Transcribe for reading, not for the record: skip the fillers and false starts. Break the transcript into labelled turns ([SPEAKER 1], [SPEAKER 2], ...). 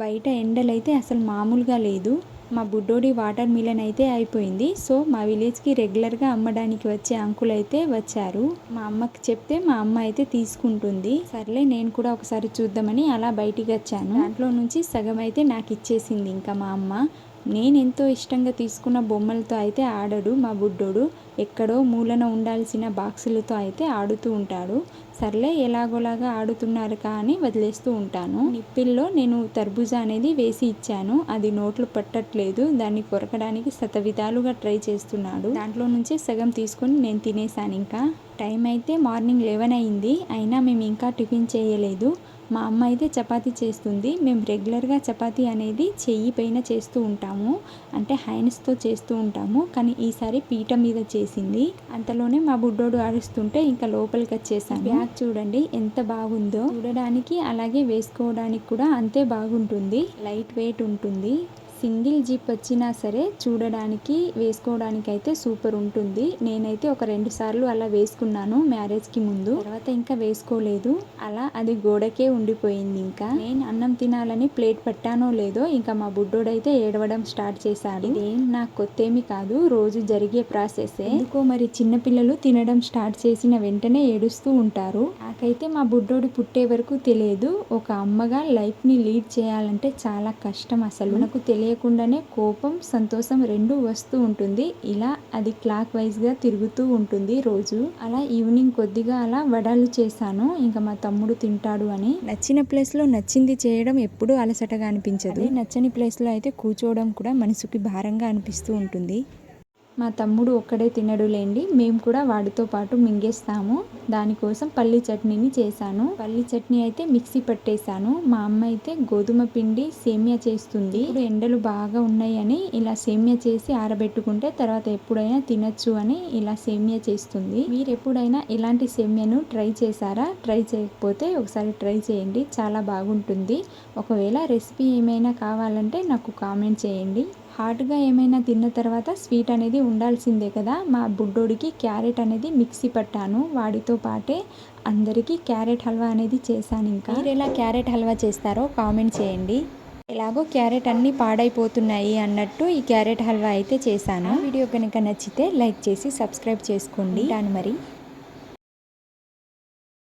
[SPEAKER 1] బయట ఎండలైతే అసలు మామూలుగా లేదు. మా బుడ్డోడి వాటర్ మిలన్ అయితే అయిపోయింది. సో మా విలేజ్కి రెగ్యులర్గా అమ్మడానికి వచ్చే అంకుల్ అయితే వచ్చారు. మా అమ్మకి చెప్తే మా అమ్మ అయితే తీసుకుంటుంది. సర్లే నేను కూడా ఒకసారి చూద్దామని అలా బయటికి వచ్చాను. దాంట్లో నుంచి సగం అయితే నాకు ఇచ్చేసింది ఇంకా మా అమ్మ. నేను ఎంతో ఇష్టంగా తీసుకున్న బొమ్మలతో అయితే ఆడడు మా బుడ్డోడు. ఎక్కడో మూలన ఉండాల్సిన బాక్సులతో అయితే ఆడుతూ ఉంటాడు. సర్లే ఎలాగోలాగా ఆడుతున్నారు కానీ వదిలేస్తూ ఉంటాను. నిప్పిల్లో నేను తర్బూజా అనేది వేసి ఇచ్చాను. అది నోట్లు పట్టట్లేదు. దాన్ని కొరకడానికి శతవిధాలుగా ట్రై చేస్తున్నాడు. దాంట్లో నుంచే సగం తీసుకొని నేను తినేసాను. ఇంకా టైం అయితే మార్నింగ్ 11 అయింది. అయినా మేము ఇంకా టిఫిన్ చేయలేదు. మా అమ్మ అయితే చపాతీ చేస్తుంది. మేము రెగ్యులర్గా చపాతీ అనేది చెయ్యి పైన చేస్తూ ఉంటాము, అంటే హ్యాండ్స్తో చేస్తూ ఉంటాము. కానీ ఈసారి పీట మీద చేసింది. అంతలోనే మా బుడ్డోడు అరుస్తుంటే ఇంకా లోపలికి వచ్చేసాను. బ్యాగ్ చూడండి ఎంత బాగుందో. చూడడానికి అలాగే వేసుకోవడానికి కూడా అంతే బాగుంటుంది. లైట్ వెయిట్ ఉంటుంది. సింగిల్ జిప్ వచ్చినా సరే చూడడానికి వేసుకోవడానికి అయితే సూపర్ ఉంటుంది. నేనైతే ఒక 2 సార్లు అలా వేసుకున్నాను మ్యారేజ్కి ముందు. తర్వాత ఇంకా వేసుకోలేదు. అలా అది గోడకే ఉండిపోయింది. ఇంకా నేను అన్నం తినాలని ప్లేట్ పట్టానో లేదో ఇంకా మా బుడ్డోడైతే ఏడవడం స్టార్ట్ చేశాడు. ఇదేం నాకు కొత్తేమి కాదు, రోజు జరిగే ప్రాసెసే. ఎందుకో మరి చిన్నపిల్లలు తినడం స్టార్ట్ చేసిన వెంటనే ఏడుస్తూ ఉంటారు. నాకైతే మా బుడ్డోడు పుట్టే వరకు తెలియదు. ఒక అమ్మగా లైఫ్ని లీడ్ చేయాలంటే చాలా కష్టం. అసలు మనకు తెలియకుండానే కోపం, సంతోషం రెండూ వస్తూ ఉంటుంది. ఇలా అది క్లాక్ వైజ్గా తిరుగుతూ ఉంటుంది రోజు. అలా ఈవినింగ్ కొద్దిగా అలా వడలు చేశాను. ఇంకా మా తమ్ముడు తింటాడు అని. నచ్చిన ప్లేస్లో నచ్చింది చేయడం ఎప్పుడూ అలసటగా అనిపించదు. నచ్చని ప్లేస్లో అయితే కూర్చోవడం కూడా మనసుకి భారంగా అనిపిస్తూ ఉంటుంది. మా తమ్ముడు ఒక్కడే తినడులేండి, మేము కూడా వాడితో పాటు మింగేస్తాము. దానికోసం పల్లి చట్నీని చేశాను. పల్లి చట్నీ అయితే మిక్సీ పట్టేశాను. మా అమ్మ అయితే గోధుమ పిండి సేమియా చేస్తుంది. ఇప్పుడు ఎండలు బాగా ఉన్నాయని ఇలా సేమియా చేసి ఆరబెట్టుకుంటే తర్వాత ఎప్పుడైనా తినచ్చు అని ఇలా సేమియా చేస్తుంది. మీరు ఎప్పుడైనా ఇలాంటి సేమియాను ట్రై చేశారా? ట్రై చేయకపోతే ఒకసారి ట్రై చేయండి, చాలా బాగుంటుంది. ఒకవేళ రెసిపీ ఏమైనా కావాలంటే నాకు కామెంట్ చేయండి. హాట్గా ఏమైనా తిన్న తర్వాత స్వీట్ అనేది ఉండాల్సిందే కదా. మా బుడ్డోడికి క్యారెట్ అనేది మిక్సీ పట్టాను. వాడితో పాటే అందరికీ క్యారెట్ హల్వా అనేది చేశాను. ఇంకా మీరు ఎలా క్యారెట్ హల్వా చేస్తారో కామెంట్ చేయండి. ఎలాగో క్యారెట్ అన్నీ పాడైపోతున్నాయి అన్నట్టు ఈ క్యారెట్ హల్వా అయితే చేశాను. వీడియో కనుక నచ్చితే లైక్ చేసి సబ్స్క్రైబ్ చేసుకోండి. మరి